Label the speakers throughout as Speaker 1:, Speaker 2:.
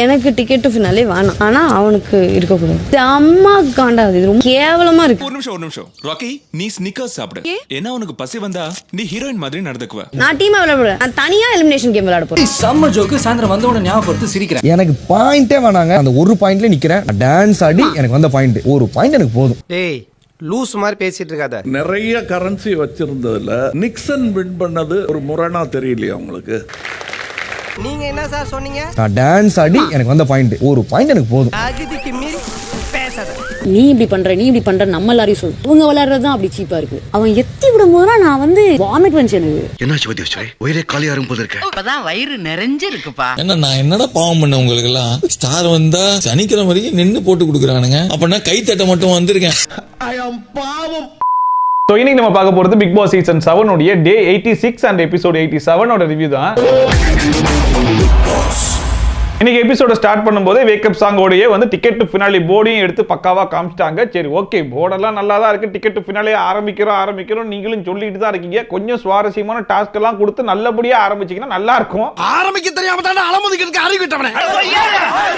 Speaker 1: எனக்கு ticket to finale வேணாம், ஆனா அவனுக்கு இருக்கக்கூடாது. அம்மா காண்டாது, இது ரொம்ப கேவலமா இருக்கு.
Speaker 2: ஒரு நிமிஷம் ராக்கி, நீ ஸ்னிக்கர்ஸ் சாப்பிடு. ஏன்னா உனக்கு பசி வந்தா நீ ஹீரோயின் மாதிரி நடந்துக்குவ.
Speaker 1: நான் டீமா விளையாட, நான் தனியா எலிமினேஷன் கேம் விளையாட போறேன்.
Speaker 3: செம்ம ஜோக்கு. சாயந்தரம் வந்த உடனே ஞாபகப்படுத்தி சிரிக்கிறேன்.
Speaker 4: எனக்கு பாயிண்டே வேணாங்க, அந்த ஒரு பாயிண்ட்ல நிக்கிறேன். டான்ஸ் ஆடி எனக்கு வந்த பாயிண்ட், ஒரு பாயிண்ட் எனக்கு போதும்.
Speaker 5: டேய் லூஸ் மாதிரி பேசிட்டு இருக்காத.
Speaker 6: நிறைய கரன்சி வச்சிருந்ததுல நிக்சன் வின் பண்ணது ஒரு முரணா தெரியலையா உங்களுக்கு?
Speaker 5: நீங்க என்ன சார் சொன்னீங்க?
Speaker 4: நான் டான்ஸ் ஆடி எனக்கு வந்த பாயிண்ட், ஒரு பாயிண்ட் எனக்கு போதும்.
Speaker 5: அகதிக்கு மீறி பேசாத.
Speaker 1: நீ இப்படி பண்ற நம்ம எல்லாரையும் சொல்லு. இவங்க விளையாடுறது தான் அப்படி சீப்பா இருக்கு. அவன் எத்தி விடும் போதுதான் நான் வந்து வாமிட் வந்துச்சு எனக்கு.
Speaker 7: என்னாச்சு பத்தி வச்சு வயிறே காலியா இருக்கும் போல இருக்கு.
Speaker 8: இப்பதான் வயிறு நிறைஞ்சிருக்குப்பா.
Speaker 9: என்ன நான் என்னடா பாவம் பண்ண உங்களுக்கு எல்லாம்? ஸ்டார் வந்தா சனிக்கிற வரைக்கும் நின்னு போட்டு கொடுக்குறானுங்க. அப்ப நான் கை தட்ட மட்டும் வந்திருக்கேன்.
Speaker 6: பாவம்.
Speaker 10: ஸோ இன்னைக்கு நம்ம பார்க்க போகிறது பிக் பாஸ் சீசன் 7 உடைய டே 86 அண்ட் எபிசோட் 87 ரிவ்யூ தான். இன்னைக்கு எபிசோட ஸ்டார்ட் பண்ணும்போதே வேக்கப் சாங்கோடையே வந்து டிக்கெட் டு ஃபினாலே போர்டையும் எடுத்து பக்காவா காமிச்சிட்டாங்க. சரி ஓகே, போர்டெல்லாம் நல்லா தான் இருக்கு, டிக்கெட் டு ஃபினாலே ஆரம்பிக்கிறோம் நீங்களும் சொல்லிட்டு தான் இருக்கீங்க. கொஞ்சம் சுவாரஸ்யமான டாஸ்க் எல்லாம் கொடுத்து நல்லபடியா ஆரம்பிச்சீங்கன்னா நல்லா இருக்கும்.
Speaker 7: ஆரம்பிக்க தெரியாம தான் அலமுதிக்கிறதுக்கு அறிவிட்டவனே.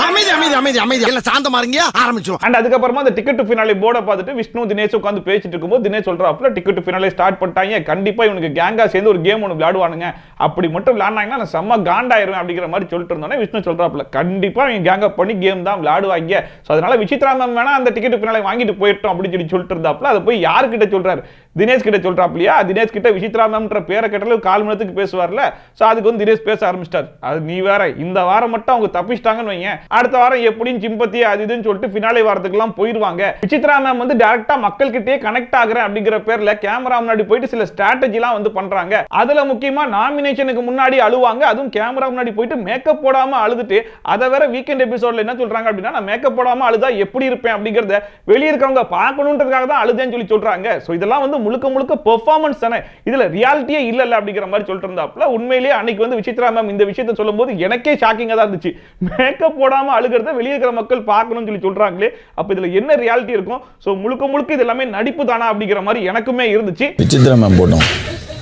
Speaker 7: அமைதி எல்லாம் சாந்தமா இருங்க, ஆரம்பிச்சோம்.
Speaker 10: அண்ட் அதுக்கப்புறமா அந்த டிக்கெட் டு ஃபினாலே போர்டை பார்த்துட்டு விஷ்ணு தினேஷ் உட்காந்து பேசிட்டு இருக்கும்போது தினேஷ் சொல்றாப்ல டிக்கெட் டு ஃபினாலே ஸ்டார்ட் பண்ணிட்டாங்க, கண்டிப்பா இவனுக்கு கேங்கா சேர்ந்து ஒரு கேம் ஒன்று விளையாடுவானுங்க, அப்படி மட்டும் விளையாடுனாங்கன்னா நான் செம்ம காண்டாயிருவேன் அப்படிங்கிற மாதிரி சொல்லிட்டு இருந்தோன்னே விஷ்ணு சொல்றா கண்டிப்பா நீங்க கேங் அப் பண்ணி கேம் தான் விளையாடுவாங்க. சோ அதனால விசித்ரா மேம் வேணா அந்த டிக்கெட் பின்னால வாங்கிட்டு போயிட்டோம் அப்படின்னு சொல்லிட்டு இருந்தாப்ல. அதை போய் யார்கிட்ட சொல்றாரு? தினேஷ் கிட்ட சொல்றாப்லையா? தினேஷ் கிட்ட விசித்ரா மேம்ன்ற பேரை கேட்டால 1/4 மணி நேரத்துக்கு பேசுவார்ல. சோ அதுக்கு வந்து தினேஷ் பேச ஆரம்பிச்சிட்டார். அது நீ வேற, இந்த வாரம் மட்டும் அவங்க தப்பிச்சிட்டாங்கன்னு வைங்க, அடுத்த வாரம் எப்படியும் சிம்பத்தி அது இதுன்னு சொல்லிட்டு பினாலே வாரத்துக்குலாம் போயிருவாங்க. விசித்ரா மேம் வந்து டைரக்டா மக்கள் கிட்டே கனெக்ட் ஆகுறேன் அப்படிங்கிற பேர்ல கேமரா முன்னாடி போயிட்டு சில ஸ்ட்ராட்டஜிலாம் வந்து பண்றாங்க. அதுல முக்கியமா நாமினேஷனுக்கு முன்னாடி அழுவாங்க, அதுவும் கேமரா முன்னாடி போயிட்டு மேக்கப் போடாம அழுதுட்டு அதை வேற வீக்கெண்ட் எபிசோட்ல என்ன சொல்றாங்க அப்படின்னா நான் மேக்கப் போடாம அழுதா எப்படி இருப்பேன் அப்படிங்கறத வெளிய இருக்கவங்க பார்க்கணும்ன்றதுக்காக தான் அழுதேன்னு சொல்லி சொல்றாங்க. சோ இதெல்லாம் வந்து முழுக்க பெர்ஃபார்மன்ஸ் தானே, இதுல ரியாலிட்டியே இல்ல அப்படிங்கிற மாதிரி சொல்லிட்டு இருந்தாப்ல. உண்மையிலேயே அன்னைக்கு வந்து விசித்ரா மேம் இந்த விஷயத்தை சொல்லும்போது எனக்கே ஷாக்கிங்கா தான் இருந்துச்சு. மேக்கப் போடாம அழுகிறத வெளிய இருக்கிற மக்கள் பார்க்கணும்னு சொல்லி சொல்றாங்களே, அப்ப இதுல என்ன ரியாலிட்டி இருக்கும்? சோ முழுக்க இது எல்லாமே நடிப்பு தானா அப்படிங்கிற மாதிரி எனக்குமே இருந்துச்சு.
Speaker 9: விசித்ரா மேம் போட்டோம்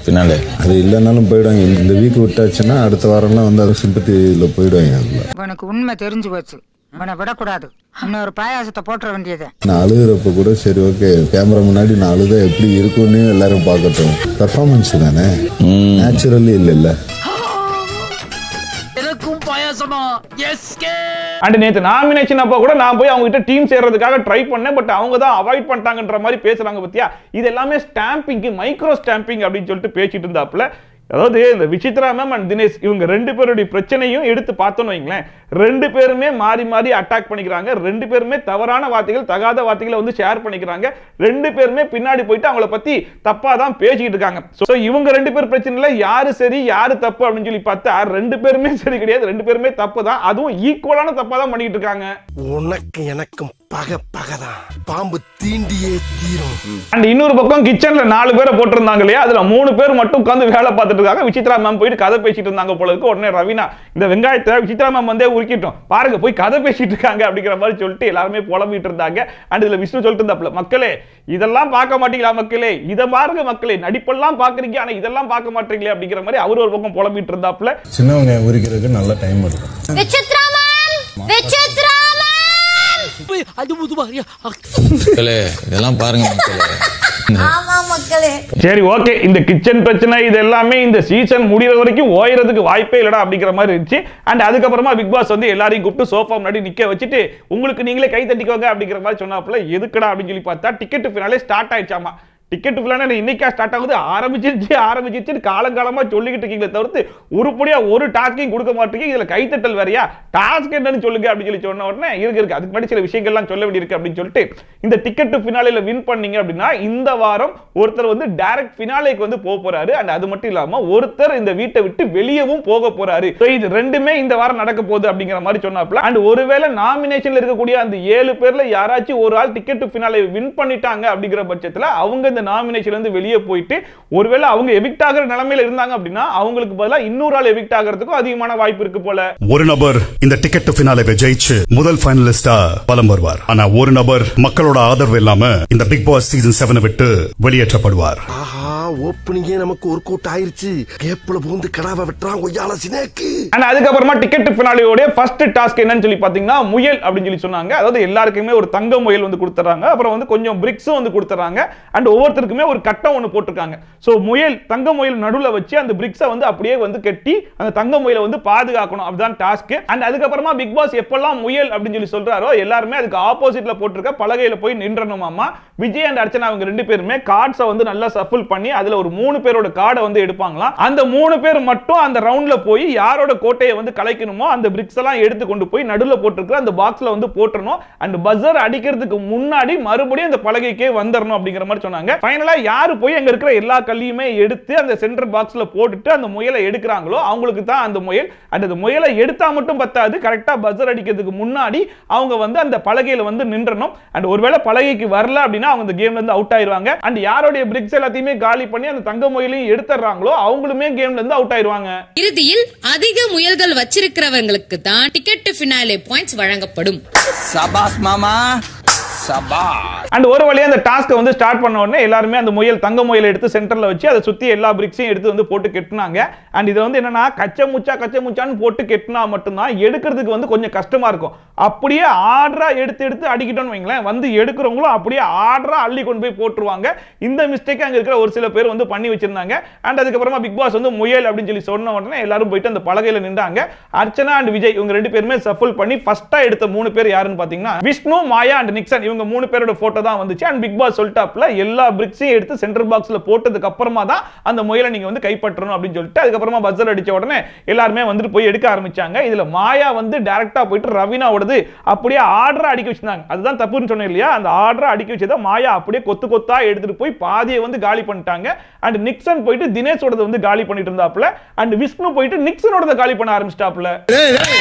Speaker 9: பின்னாலே
Speaker 11: அது இல்லைனாலும் போயிடுவாங்க. இந்த வீக் விட்டாச்சுன்னா அடுத்த வாரம்லாம் வந்து அது சிம்பத்தியில போயிடுவாங்க.
Speaker 8: உனக்கு உண்மை தெரிஞ்சு போச்சு, உன்னை விடக்கூடாது, இன்னொரு பாயாசத்தை போட்டுற வேண்டியது.
Speaker 11: நான் அழுகிறப்ப கூட சரி ஓகே, கேமரா முன்னாடி நான் அழுத எப்படி இருக்கும்னு எல்லாரும் பார்க்கட்டும். பெர்ஃபார்மன்ஸ் தானே, நேச்சுரலி இல்ல.
Speaker 8: எனக்கும் பாயாசமா? எஸ்கே.
Speaker 10: அண்ட் நேத்து நாமினேஷன் அப்ப கூட நான் போய் அவங்க கிட்ட டீம் சேர்றதுக்காக ட்ரை பண்ணேன், பட் அவங்க தான் அவாய்ட் பண்ணிட்டாங்கன்ற மாதிரி பேசுறாங்க பத்தியா. இது எல்லாமே ஸ்டாம்பிங், மைக்ரோ ஸ்டாம்பிங் அப்படின்னு சொல்லிட்டு பேசிட்டு இருந்தாப்ல. அதாவது இந்த விசித்ரா மேம் அண்ட் தினேஷ் இவங்க 2 பேருடைய பிரச்சனையும் எடுத்து பார்த்தோன்னு வைங்களேன், 2 பேருமே மாறி அட்டாக் பண்ணிக்கிறாங்க, 2 பேருமே தவறான வார்த்தைகள் தகாத வார்த்தைகளை வந்து ஷேர் பண்ணிக்கிறாங்க, 2 பேருமே பின்னாடி போயிட்டு அவங்கள பத்தி தப்பா தான் பேசிட்டு இருக்காங்க. சோ இவங்க 2 பேர் பிரச்சனையில யாரு சரி யாரு தப்பு அப்படின்னு சொல்லி பார்த்தா 2 பேருமே சரி கிடையாது, 2 பேருமே தப்பு தான், அதுவும் ஈக்குவலான தப்பா தான் பண்ணிட்டு இருக்காங்க.
Speaker 7: உனக்கு எனக்கும் பகதான், பாம்பு தீண்டியே தீரும்.
Speaker 10: அண்ட் இன்னொரு பக்கம் கிச்சன்ல 4 பேரை போட்டிருந்தாங்க இல்லையா, அதுல 3 பேர் மட்டும் உட்கார்ந்து வேலை பார்த்துட்டு இருக்காங்க. விசித்ரா மேம் போயிட்டு கதை பேசிட்டு இருந்தாங்க போல இருக்கு. உடனே ரவீனா இந்த வெங்காயத்தை விசித்ரா மேம் வந்தே உருக்கிட்டோம் பாருங்க, போய் கதை பேசிட்டு இருக்காங்க அப்படிங்கிற மாதிரி சொல்லிட்டு எல்லாருமே புலம்பிட்டு இருந்தாங்க. அண்ட் இதுல விஷ்ணு சொல்லிட்டு இருந்தாப்ல, மக்களே இதெல்லாம் பார்க்க மாட்டீங்களா மக்களே, இதை பாருங்க மக்களே, நடிப்பெல்லாம் பாக்குறீங்க ஆனா இதெல்லாம் பார்க்க மாட்டீங்களே அப்படிங்கிற மாதிரி அவர் ஒரு பக்கம் புலம்பிட்டு இருந்தாப்ல.
Speaker 11: சின்னவங்க உரிக்கிறதுக்கு நல்ல டைம் எடுக்கும்.
Speaker 1: விசித்ரா மேம், விசித்ரா
Speaker 9: இதெல்லாம் பாருங்க மக்களே.
Speaker 1: ஆமா மக்களே.
Speaker 10: சரி ஓகே, இந்த கிச்சன் பிரச்சனை இது எல்லாமே இந்த சீசன் முடிகிற வரைக்கும் ஓயறதுக்கு வாய்ப்பே இல்லடா அப்படிங்கிற மாதிரி இருந்துச்சு. அண்ட் அதுக்கப்புறமா பிக் பாஸ் வந்து எல்லாரையும் கூப்பிட்டு சோஃபா முன்னாடி நிக்க வச்சுட்டு உங்களுக்கு நீங்களே கை தட்டிக்கோங்க அப்படிங்கிற மாதிரி சொன்னாப்புல. எதுக்குடா அப்படின்னு சொல்லி பார்த்தா டிக்கெட் ஃபினாலே ஸ்டார்ட் ஆயிடுச்சாமா. டிக்கெட் ஃபினாலே இன்னைக்கா ஸ்டார்ட் ஆகுது, ஆரம்பிச்சிருச்சு காலங்காலமா சொல்லிக்கிட்டு இருக்கீங்களே தவிர்த்து உருப்படியா ஒரு டாஸ்கையும் கொடுக்க மாட்டீங்க. இதுல கைத்தட்டல் வேறையா, டாஸ்க் என்னன்னு சொல்லுங்க அப்படின்னு சொல்லி சொன்ன உடனே இருக்கு அதுக்கு முன்னாடி சில விஷயங்கள்லாம் சொல்ல வேண்டியிருக்கு அப்படின்னு சொல்லிட்டு இந்த டிக்கெட் ஃபினாலேல வின் பண்ணீங்க அப்படின்னா இந்த வாரம் ஒருத்தர் வந்து டைரக்ட் ஃபினாலேக்கு வந்து போக போறாரு. அண்ட் அது மட்டும் இல்லாம ஒருத்தர் இந்த வீட்டை விட்டு வெளியவும் போக போறாரு. இது ரெண்டுமே இந்த வாரம் நடக்க போகுது அப்படிங்கிற மாதிரி சொன்னாப்ல. அண்ட் ஒருவேளை நாமினேஷன்ல இருக்கக்கூடிய அந்த 7 பேர்ல யாராச்சும் ஒரு ஆள் டிக்கெட் ஃபினாலே வின் பண்ணிட்டாங்க அப்படிங்கிற பட்சத்துல அவங்க நாமினேஷன்ல இருந்து வெளியே போயிட்டு ஒருவேளை அவங்க எவிக்ட் ஆகிற நிலைமையில இருந்தாங்க அப்படின்னா அவங்களுக்கு பதிலா இன்னொரு ஆள் எவிக்ட் ஆகிறதுக்கும் அதிகமான வாய்ப்பு இருக்கு போல.
Speaker 12: ஒரு நபர் இந்த டிக்கெட் ஃபினாலே ஜெயிச்சு முதல் ஃபைனலிஸ்டா பலம் வருவார். ஆனா ஒரு நபர் மக்களோட ஆதரவு இல்லாம இந்த பிக் பாஸ் சீசன் 7 விட்டு வெளியேற்றப்படுவார்.
Speaker 7: ஆஹா ஓப்பனிங்கே நமக்கு ஒரு கோட் ஆயிருச்சு. கேப்ல பூந்து கடாவை வெட்டுறான் கொய்யால சினேக்கு.
Speaker 10: அண்ட் அதுக்கப்புறமா டிக்கெட் ஃபினாலேயோட ஃபர்ஸ்ட் டாஸ்க் என்னன்னு சொல்லி பாத்தீங்கன்னா முயல் அப்படின்னு சொல்லி சொன்னாங்க. அதாவது எல்லாருக்குமே ஒரு தங்க முயல் வந்து கொடுத்துறாங்க. அப்புறம் வந்து கொஞ்சம் பிரிக்ஸும் வந்து கொடுத்துறாங்க. அண்ட் ஒவ்வொருத்தருக்குமே ஒரு கட்டம் ஒன்று போட்டிருக்காங்க. ஸோ முயல் தங்க முயல் நடுவில் வச்சு அந்த பிரிக்ஸை வந்து அப்படியே வந்து கட்டி அந்த தங்க முயலை வந்து பாதுகாக்கணும். அதுதான் டாஸ்க். அண்ட் அதுக்கப்புறமா பிக் பாஸ் எப்பெல்லாம் முயல் அப்படின்னு சொல்லி சொல்றாரோ எல்லாருமே அதுக்கு ஆப்போசிட்ல போட்டிருக்க பலகையில போய் நின்றணுமாமா. விஜய் அண்ட் அர்ச்சனா அவங்க 2 பேருமே கார்ட்ஸை வந்து நல்லா சஃபில் பண்ணி அதுல ஒரு 3 பேரோட கார்டை வந்து எடுப்பாங்களாம். அந்த 3 பேர் மட்டும் அந்த ரவுண்ட்ல போய் யாரோட கோட்டையை வந்து கலைக்கணுமோ அந்த பிரிக்ஸ் எல்லாம் எடுத்து கொண்டு போய் நடுவில் போட்டிருக்கிற அந்த பாக்ஸ்ல வந்து போட்டுறணும். அண்ட் பஸர் அடிக்கிறதுக்கு முன்னாடி மறுபடியும் அந்த பலகைக்கே வந்துடணும் அப்படிங்கிற மாதிரி சொன்னாங்க. ஃபைனலா யாரு போய் அங்க இருக்கிற எல்லா கல்லையுமே எடுத்து அந்த சென்டர் பாக்ஸ்ல போட்டுட்டு அந்த முயலை எடுக்கிறாங்களோ அவங்களுக்கு தான் அந்த முயல். அந்த முயலை எடுத்தா மட்டும் பத்தாது, கரெக்டா பஸர் அடிக்கிறதுக்கு முன்னாடி அவங்க வந்து அந்த பலகையில வந்து நின்றணும். அண்ட் ஒருவேளை பலகைக்கு வரல அப்படின்னா அவங்க இந்த கேம்ல இருந்து அவுட் ஆயிருவாங்க. அண்ட் யாரோட பிரிக்ஸ் எல்லாத்தையுமே காலி பண்ணி அந்த தங்க முயலையும் எடுத்துறாங்களோ அவங்களுமே கேம்ல இருந்து அவுட் ஆயிருவாங்க.
Speaker 13: இறுதியில் அதிக முயல்கள் வச்சிருக்கிறவங்களுக்கு தான் டிக்கெட் ஃபினாலே பாயிண்ட்ஸ் வழங்கப்படும்.
Speaker 3: சபாஸ் மாமா
Speaker 10: அண்ட் ஒரு வழியா அந்த டாஸ்க் வந்து ஸ்டார்ட் பண்ண உடனே எல்லாருமே அந்த முயல் தங்க முயலை எடுத்து சென்டர்ல வச்சு அதை சுத்தி எல்லா பிரிக்ஸையும் எடுத்து வந்து போட்டு கெட்டினாங்க. அண்ட் இது வந்து என்னன்னா கச்ச முச்சான்னு போட்டு கெட்டினா மட்டும்தான் எடுக்கிறதுக்கு வந்து கொஞ்சம் கஷ்டமா இருக்கும். அப்படியே ஆர்டரா எடுத்து அடிக்கிட்டோம்னு வைங்களேன், வந்து எடுக்கிறவங்களும் அப்படியே ஆர்டரா அள்ளி கொண்டு போய் போட்டுருவாங்க. இந்த மிஸ்டேக் அங்க இருக்கிற ஒரு சில பேர் வந்து பண்ணி வச்சிருந்தாங்க. அண்ட் அதுக்கப்புறமா பிக் பாஸ் வந்து முயல் அப்படின்னு சொல்லி சொன்ன உடனே எல்லாரும் போயிட்டு அந்த பலகையில நின்றாங்க. அர்ச்சனா அண்ட் விஜய் இவங்க 2 பேருமே சஃபில் பண்ணி ஃபர்ஸ்டா எடுத்த 3 பேர் யாருன்னு பாத்தீங்கன்னா விஷ்ணு, மாயா அண்ட் நிக்சன். இவங்க 3 பேரோட போட்டோ தான் வந்துச்சு. அண்ட் பிக் பாஸ் சொல்லிட்டாப்ல எல்லா பிரிக்ஸையும் எடுத்து சென்டர் பாக்ஸ்ல போட்டதுக்கு அப்புறமா தான் அந்த முயலை நீங்க வந்து கைப்பற்றணும் அப்படின்னு சொல்லிட்டு அதுக்கப்புறமா பஸர் அடிச்ச உடனே எல்லாருமே வந்துட்டு போய் எடுக்க ஆரம்பிச்சாங்க. இதுல மாயா வந்து டைரக்டா போயிட்டு ரவீனாவோடது அப்படியே ஆர்டரா அடிக்க வச்சிருந்தாங்க. அதுதான் தப்புன்னு சொன்னேன் இல்லையா, அந்த ஆர்டரா அடிக்க வச்சதை மாயா அப்படியே கொத்தா எடுத்துட்டு போய் பாதியை வந்து காலி பண்ணிட்டாங்க. அண்ட் நிக்சன் போயிட்டு தினேஷோடது வந்து காலி பண்ணிட்டு இருந்தாப்ல. அண்ட் விஷ்ணு போயிட்டு நிக்சனோடத காலி பண்ண ஆரம்பிச்சிட்டாப்ல.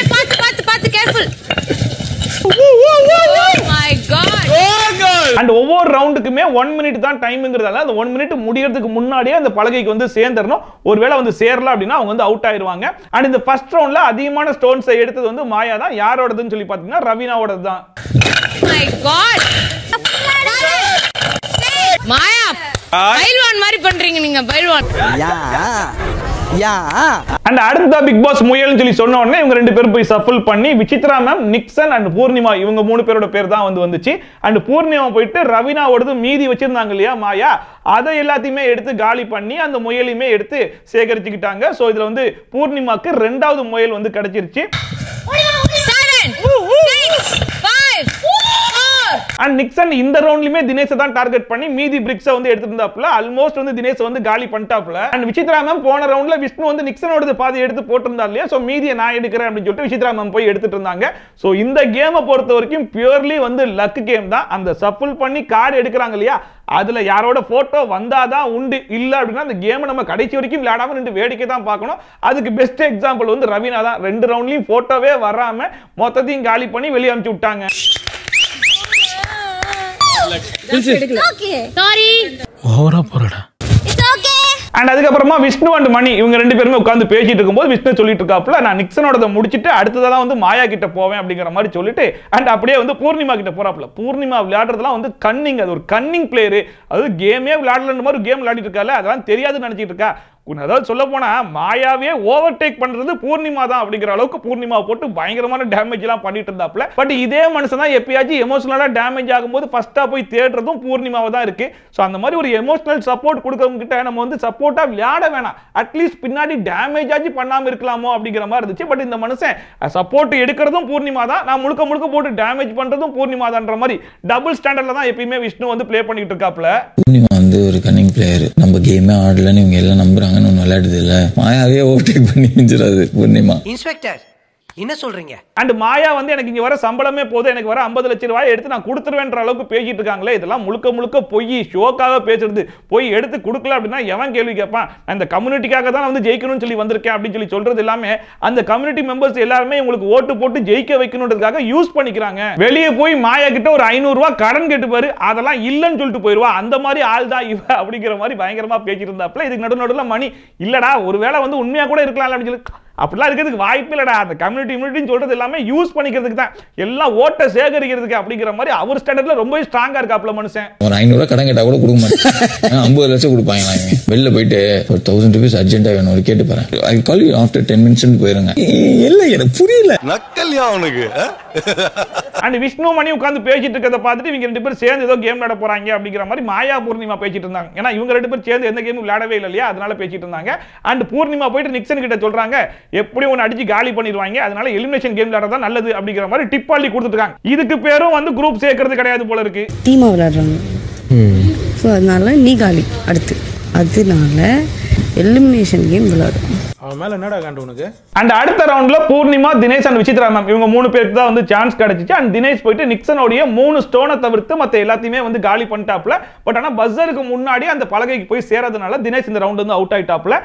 Speaker 13: பாத்து கேர்ஃபுல்.
Speaker 10: அண்ட் ஒவ்வொரு ரவுண்டுக்குமே 1 மினிட் தான் டைம்ங்கிறதால அந்த 1 மினிட் முடியறதுக்கு முன்னாடியே அந்த பலகைக்கு வந்து சேர்ந்துடணும். ஒருவேளை வந்து சேரல அப்படின்னா அவங்க வந்து அவுட் ஆயிருவாங்க. அண்ட் இந்த ஃபர்ஸ்ட் ரவுண்ட்ல அதிகமான ஸ்டோன்ஸை எடுத்தது வந்து மாயா தான். யாரோடதுன்னு சொல்லி பாத்தீங்கன்னா ரவீனாவோடது தான்.
Speaker 13: My God. மாயா பைல்வான் மாதிரி பண்றீங்க நீங்க, பைல்வான்.
Speaker 10: அண்ட் அடுத்த பிக் பாஸ் முயல்னு சொல்லி சொன்ன உடனே இவங்க 2 பேரும் போய் சஃபில் பண்ணி விசித்ரா மேம், நிக்சன் அண்ட் பூர்ணிமா இவங்க 3 பேரோட பேர் தான் வந்துச்சு. அண்ட் பூர்ணிமா போயிட்டு ரவீனாவோடது மீதி வச்சிருந்தாங்க இல்லையா மாயா, அதை எல்லாத்தையுமே எடுத்து காலி பண்ணி அந்த முயலையுமே எடுத்து சேகரிச்சுக்கிட்டாங்க. சோ இதுல வந்து பூர்ணிமாக்கு 2வது முயல் வந்து கிடைச்சிருச்சு.
Speaker 13: 7 6 5
Speaker 10: அண்ட் நிக்சன் இந்த ரவுண்ட்லயுமே தினேஷ் தான் டார்கெட் பண்ணி மீதி பிரிக்ஸை வந்து எடுத்துட்டாப்ல. ஆல்மோஸ்ட் வந்து தினேஷ் வந்து காலி பண்ணிட்டாப்ல. அண்ட் விசித்ரா மேம் போன ரவுண்ட்ல விஷ்ணு வந்து நிக்சனோட பாதி எடுத்து போட்டிருந்தா இல்லையா, சோ மீதியை நான் எடுக்கிறேன் அப்படின்னு சொல்லிட்டு விசித்ரா மேம் போய் எடுத்துட்டு இருந்தாங்க. சோ இந்த கேமை பொறுத்த வரைக்கும் பியூர்லி வந்து லக் கேம் தான். அந்த சஃபில் பண்ணி கார்டு எடுக்கிறாங்க இல்லையா, அதுல யாரோட போட்டோ வந்தாதான் உண்டு, இல்ல அப்படின்னா அந்த கேமை நம்ம கடைசி வரைக்கும் விளையாடாம நின்று வேடிக்கை தான் பார்க்கணும். அதுக்கு பெஸ்ட் எக்ஸாம்பிள் வந்து ரவீனா தான். 2 ரவுண்ட்லயும் போட்டோவே வராம மொத்தத்தையும் காலி பண்ணி வெளியே அனுப்பிச்சு விட்டாங்க. அண்ட் அதுக்கப்புறமா விஷ்ணு அண்ட் மணி இவங்க 2 பேருமே உட்கார்ந்து பேசிட்டு இருக்கும்போது விஷ்ணு சொல்லிட்டு இருக்காப்ல, நான் நிக்சனோட முடிச்சிட்டு அடுத்ததான் வந்து மாயா கிட்ட போவேன் அப்படிங்கிற மாதிரி சொல்லிட்டு அண்ட் அப்படியே வந்து பூர்ணிமா கிட்ட போறாப்ல. பூர்ணிமா விளையாடுறதுலாம் வந்து கன்னிங், அது ஒரு கன்னிங் பிளேயர். அது கேமே விளையாடலன்ற மாதிரி கேம் விளையாடிட்டு இருக்கால, அதெல்லாம் தெரியாது நினைச்சிட்டு இருக்கா. அதாவது சொல்ல போனா மாயாவே ஓவர்டேக் பண்றது பூர்ணிமா தான் அப்படிங்கிற அளவுக்கு பூர்ணிமா போட்டு பயங்கரமான டேமேஜ் எல்லாம் பண்ணிட்டு இருந்தாப்ல. பட் இதே மனுஷன் தான் எப்பயாச்சும் எமோஷனலா டேமேஜ் ஆகும்போது ஃபர்ஸ்டா போய் தேடுறதும் பூர்ணிமாவை தான் இருக்கு. சோ அந்த மாதிரி ஒரு எமோஷனல் சப்போர்ட் கொடுக்கறவங்க கிட்ட நம்ம வந்து சப்போர்ட்டா விளையாட வேணாம், அட்லீஸ்ட் பின்னாடி டேமேஜ் ஆச்சு பண்ணாம இருக்கலாமோ அப்படிங்கிற மாதிரி இருந்துச்சு. பட் இந்த மனுஷன் சப்போர்ட் எடுக்கிறதும் பூர்ணிமா தான், நான் முழுக்க போட்டு டேமேஜ் பண்றதும் பூர்ணிமா தான்ற மாதிரி டபுள் ஸ்டாண்டர்ட்ல தான் எப்பயுமே விஷ்ணு வந்து ப்ளே பண்ணிட்டு இருக்காப்ல.
Speaker 9: பூர்ணிமா வந்து ஒரு கன்னிங் பிளேயர், நம்ம கேமே ஆடலன்னு இவங்க எல்லாம் நம்புறாங்க. விளையாடுது இல்ல, மாயாவே ஓவர்டேக் பண்ணி மிஞ்சிராது பூர்ணிமா.
Speaker 5: இன்ஸ்பெக்டர் என்ன சொல்றீங்க?
Speaker 10: அண்ட் மாயா வந்து எனக்கு இங்க வர சம்பளமே போதும், எனக்கு வர 50 லட்சம் ரூபாய் எடுத்து நான் கொடுத்துருவேன்ற அளவுக்கு பேசிட்டு இருக்காங்களே, இதெல்லாம் முழுக்க பொய், ஷோக்காக பேசுறது. போய் எடுத்து கொடுக்கல அப்படின்னா எவன் கேள்வி கேட்பான்? நான் இந்த கம்யூனிட்டிக்காக தான் வந்து ஜெயிக்கணும்னு சொல்லி வந்திருக்கேன் அப்படின்னு சொல்றது எல்லாமே அந்த கம்யூனிட்டி மெம்பர்ஸ் எல்லாருமே உங்களுக்கு ஓட்டு போட்டு ஜெயிக்க வைக்கணுன்றதுக்காக யூஸ் பண்ணிக்கிறாங்க. வெளியே போய் மாயா கிட்ட ஒரு 500 ரூபாய் கடன் கேட்டுப்பாரு, அதெல்லாம் இல்லன்னு சொல்லிட்டு போயிருவா. அந்த மாதிரி ஆள் தான் இவ அப்படிங்கிற மாதிரி பயங்கரமா பேசிட்டு இருந்தாப்ல. இதுக்கு நடுவுல மணி இல்லடா ஒருவேளை வந்து உண்மையா கூட இருக்கலாம் அப்படின்னு சொல்லி அப்படிலாம் இருக்கிறதுக்கு வாய்ப்பு இல்லடா. அந்த கம்யூனிட்டின்னு சொல்றது எல்லாமே யூஸ் பண்ணிக்கிறதுக்கு தான், எல்லாம் ஓட்டை சேகரிக்கிறதுக்கு அப்படிங்கிற மாதிரி அவர் ஸ்டாண்டர்ட்ல ரொம்ப ஸ்ட்ராங்கா இருக்காப்ல மனுஷன்.
Speaker 9: ஒரு 500 கடன் கேட்டா கூட கொடுக்க மாட்டேன். 50 லட்சம் கொடுப்பாங்க. வெளில போயிட்டு ஒரு 1000 rupees அர்ஜென்ட்டா வேணும் ஒரு கேட்டு பாறேன். ஐ கால் யூ ஆஃப்டர் 10 minutes போயிருங்க. இல்ல எனக்கு புரியல.
Speaker 7: நக்கல்யா அவனுக்கு.
Speaker 10: அண்ட் விஷ்ணு மணி உட்கார்ந்து பேசிட்டு இருக்கறத பார்த்துட்டு இவங்க ரெண்டு பேரும் சேர்ந்து ஏதோ கேம் விளையாட போறாங்க அப்படிங்கிற மாதிரி மாயா பூர்ணிமா பேசிட்டு இருந்தாங்க. ஏன்னா இவங்க ரெண்டு பேரும் சேர்ந்து எந்த கேமும் விளையாடவே இல்லையா, அதனால பேசிட்டு இருந்தாங்க. அண்ட் பூர்ணிமா போயிட்டு நிக்சன் கிட்ட சொல்றாங்க எப்படியும் ஒன்னு அடிச்சு காலி பண்ணிடுவாங்க, அதனால எலிமினேஷன் கேம் விளையாடுறதா நல்லது அப்படிங்கிற மாதிரி டிப் அள்ளி கொடுத்துட்டாங்க. இதுக்கு பேரும் வந்து குரூப் சேர்க்கிறது கிடையாது போல இருக்கு,
Speaker 1: டீமா விளையாடுறாங்க. ஸோ அதனால நீ காலி அடுத்து, அதனால எலிமினேஷன் கேம் விளையாடும்.
Speaker 3: அவன் மேல என்னடா காண்டு உனக்கு?
Speaker 10: அண்ட் அடுத்த ரவுண்ட்ல பூர்ணிமா, தினேஷ் அண்ட் விசித்ரா மேம் இவங்க 3 பேருக்கு தான் வந்து சான்ஸ் கிடைச்சிச்சு. அண்ட் தினேஷ் போயிட்டு நிக்சனோடைய 3 ஸ்டோனை தவிர்த்து மத்த எல்லாத்தையுமே வந்து காலி பண்ணிட்டாப்ல. பட் ஆனா பஸ்ஸருக்கு முன்னாடி அந்த பலகைக்கு போய் சேரதுனால தினேஷ் இந்த ரவுண்ட் வந்து அவுட் ஆயிட்டாப்ல.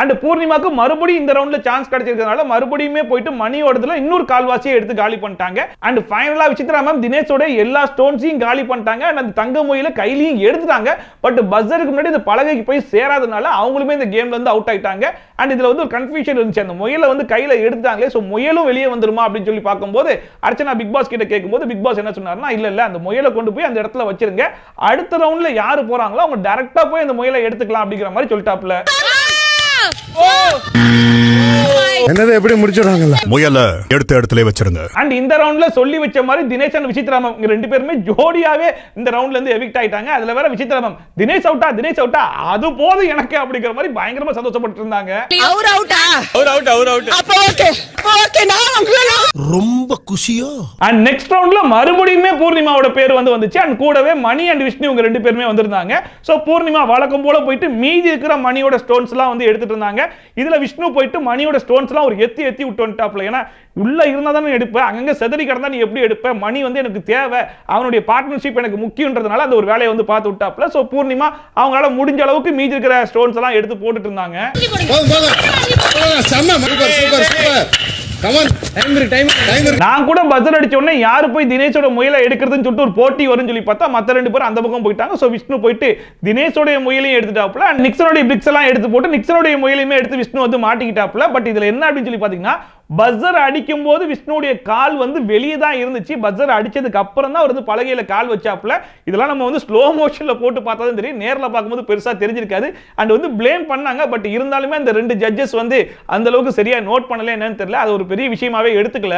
Speaker 10: அண்ட் பூர்ணிமாக்கு மறுபடியும் இந்த ரவுண்ட்ல சான்ஸ் கிடைச்சிருக்கிறதுனால மறுபடியுமே போயிட்டு மணியோடதுல இன்னொரு கால்வாசியை எடுத்து காலி பண்ணிட்டாங்க. அண்ட் ஃபைனலா விசித்ரா மேம் தினேஷோட எல்லா ஸ்டோன்ஸையும் காலி பண்ணிட்டாங்க. அண்ட் அந்த தங்க முயல கையிலையும் எடுத்துட்டாங்க. பட் பஸ்ஸருக்கு முன்னாடி இந்த பலகைக்கு போய் சேராதனால அவங்களுமே இந்த கேம்ல இருந்து அவுட் ஆயிட்டாங்க. அண்ட் இதுல வந்து ஒரு கன்ஃபியூஷன் இருந்துச்சு, அந்த முயலை வந்து கையில எடுத்தாங்களே, சோ முயலும் வெளியே வந்துருமா அப்படின்னு சொல்லி பார்க்கும்போது அர்ச்சனா பிக் பாஸ் கிட்ட கேட்கும்போது பிக் பாஸ் என்ன சொன்னாருன்னா, இல்ல அந்த முயலை கொண்டு போய் அந்த இடத்துல வச்சிருங்க, அடுத்த ரவுண்ட்ல யாரு போறாங்களோ அவங்க டைரக்டா போய் அந்த முயலை எடுத்துக்கலாம் அப்படிங்கிற மாதிரி சொல்லிட்டாப்ல.
Speaker 12: என்னது எப்படி முடிச்சிடுறாங்கல்ல, முயல எடுத்த இடத்துல வச்சிருங்க.
Speaker 10: அண்ட் இந்த ரவுண்ட்ல சொல்லி வச்ச மாதிரி தினேஷ் அண்ட் விசித்ரா மேம் இங்க ரெண்டு பேருமே ஜோடியாவே இந்த ரவுண்ட்ல இருந்து எவிக்ட் ஆயிட்டாங்க. அதுல வேற விசித்ரா மேம் தினேஷ் அவுட்டா அது போதும் எனக்கு அப்படிங்கிற மாதிரி பயங்கரமா சந்தோஷப்பட்டு இருந்தாங்க.
Speaker 7: ரொம்ப குஷியோ.
Speaker 10: அண்ட் நெக்ஸ்ட் ரவுண்ட்ல மறுபடியுமே பூர்ணிமாவோட பேர் வந்துச்சு. அண்ட் கூடவே மணி அண்ட் விஷ்ணு இவங்க ரெண்டு பேருமே வந்திருந்தாங்க. சோ பூர்ணிமா வழக்கம் போல போயிட்டு மீதி இருக்கிற மணியோட ஸ்டோன்ஸ் எல்லாம் வந்து எடுத்துட்டு இருந்தாங்க. இதுல விஷ்ணு போயிட்டு மணியோட ஸ்டோன்ஸ் எல்லாம் ஒரு எத்தி விட்டு வந்துட்டாப்ல. ஏன்னா உள்ள இருந்தா தானே எடுப்பேன், அங்கங்க செதறி கிடந்தா நீ எப்படி எடுப்ப, மணி வந்து எனக்கு தேவை, அவனுடைய பார்ட்னர்ஷிப் எனக்கு முக்கியன்றதுனால அந்த ஒரு வேலையை வந்து பார்த்து விட்டாப்ல. சோ பூர்ணிமா அவங்களால முடிஞ்ச அளவுக்கு மீதி இருக்கிற ஸ்டோன்ஸ் எல்லாம் எடுத்து போட்டுட்டு இருந்தாங்க. நான் கூட பஜர் அடிச்ச உடனே யாரு போய் தினேஷோட முயலை எடுக்கிறதுன்னு சொல்லிட்டு ஒரு போட்டி வரும்னு சொல்லி பார்த்தா மத்த ரெண்டு பேரும் அந்த பக்கம் போயிட்டாங்க. சோ விஷ்ணு போயிட்டு தினேஷோட முயலையும் எடுத்துட்டாப்ல. நிக்சனோட பிரிக்ஸ் எல்லாம் எடுத்து போட்டு நிக்சனோட முயலையுமே எடுத்து விஷ்ணு வந்து மாட்டிக்கிட்டாப்ல. பட் இதுல என்ன அப்படின்னு சொல்லி பாத்தீங்கன்னா, பஸ்ஸர் அடிக்கும் போது விஷ்ணுடைய கால் வந்து வெளியே தான் இருந்துச்சு. பஸ்ஸர் அடிச்சதுக்கு அப்புறம் தான் அவர் வந்து பலகையில கால் வச்சாப்ல. இதெல்லாம் நம்ம வந்து ஸ்லோ மோஷன்ல போட்டு பார்த்தா தான் தெரியும், நேர்ல பார்க்கும்போது பெருசா தெரிஞ்சிருக்காது. அண்ட் வந்து ப்ளேம் பண்ணாங்க. பட் இருந்தாலுமே அந்த ரெண்டு ஜட்ஜஸ் வந்து அந்த அளவுக்கு சரியா நோட் பண்ணல, என்னன்னு தெரியல, அது ஒரு பெரிய விஷயமாவே எடுத்துக்கல.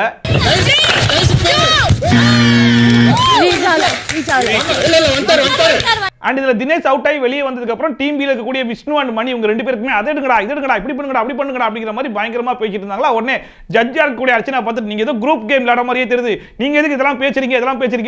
Speaker 10: அண்ட் இதுல தினேஷ் அவுட் ஆகி வெளியே வந்ததுக்கு அப்புறம் டீம் பீல இருக்கக்கூடிய விஷ்ணு அண்ட் மணி இவங்க ரெண்டு பேருக்குமே அதை எடுங்கடா இது எடுங்கடா இப்படி பண்ணுங்கடா அப்படி பண்ணுங்கடா அப்படிங்கிற மாதிரி பயங்கரமா பேசிட்டு இருந்தாங்களா. உடனே ஜட்ஜா இருக்கக்கூடிய அர்ச்சனா பார்த்துட்டு, நீங்க ஏதோ குரூப் கேம் விளையாட மாதிரியே தெரியுது, நீங்க எதுக்கு இதெல்லாம் பேசுறீங்க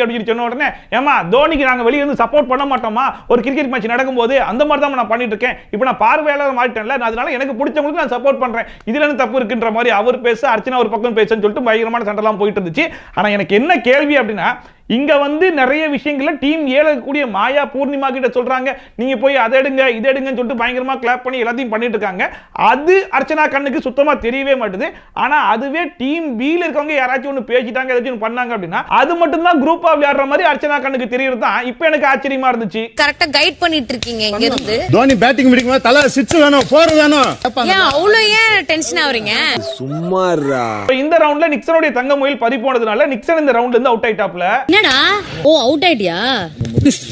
Speaker 10: அப்படின்னு சொன்ன உடனே, ஏமா தோனிக்கு நாங்க வெளியே வந்து சப்போர்ட் பண்ண மாட்டோமா, ஒரு கிரிக்கெட் மேட்ச் நடக்கும்போது அந்த மாதிரி தான் நான் பண்ணிட்டு இருக்கேன், இப்போ நான் பார்வையாளர் மாறிட்டேன்ல, அதனால எனக்கு பிடிச்சவங்களுக்கு நான் சப்போர்ட் பண்றேன், இதுல என்ன தப்பு இருக்குன்ற மாதிரி அவர் பேச, அர்ச்சனா ஒரு பக்கம் பேசுன்னு சொல்லிட்டு பயங்கரமான சண்டைலாம் போயிட்டு இருந்துச்சு. ஆனா எனக்கு என்ன கேள்வி அப்படின்னா, இங்க வந்து நிறைய விஷயங்கள டீம் ஏழக்கூடிய மாயா பூர்ணிமா கிட்ட சொல்றாங்க, நீங்க போய் அதை எடுங்க இதை எடுங்கன்னு சொல்லிட்டு பயங்கரமா கிளாப் பண்ணி எல்லாத்தையும் பண்ணிட்டு இருக்காங்க. அது அர்ச்சனா கண்ணுக்கு சுத்தமா தெரியவே மாட்டுது. ஆனா அதுவே டீம் பில இருக்கவங்க யாராச்சும் ஒன்று பேசிட்டாங்க ஏதாச்சும் பண்ணாங்க அப்படின்னா அது மட்டும் தான் குரூப்பா விளையாடுற மாதிரி அர்ச்சனா கண்ணுக்கு தெரியறது தான் இப்போ எனக்கு ஆச்சரியமா இருந்துச்சு.
Speaker 13: கரெக்ட்டா கைட் பண்ணிட்டு இருக்கீங்க இங்க இருந்து.
Speaker 12: தோனி பேட்டிங் பிடிக்குமா, தலை சிக்ஸ் வேணும், ஃபோர் வேணும்,
Speaker 13: ஏன் அவ்வளவு ஏன் டென்ஷன் ஆவறீங்க?
Speaker 7: சும்மாறா.
Speaker 10: இந்த ரவுண்ட்ல நிக்சனுடைய தங்க முயல் பறி போனதுனால நிக்சன் இந்த ரவுண்ட்ல இருந்து அவுட் ஆயிட்டாப்ல.
Speaker 1: என்னடா ஓ அவுட் ஆயிட்டியா?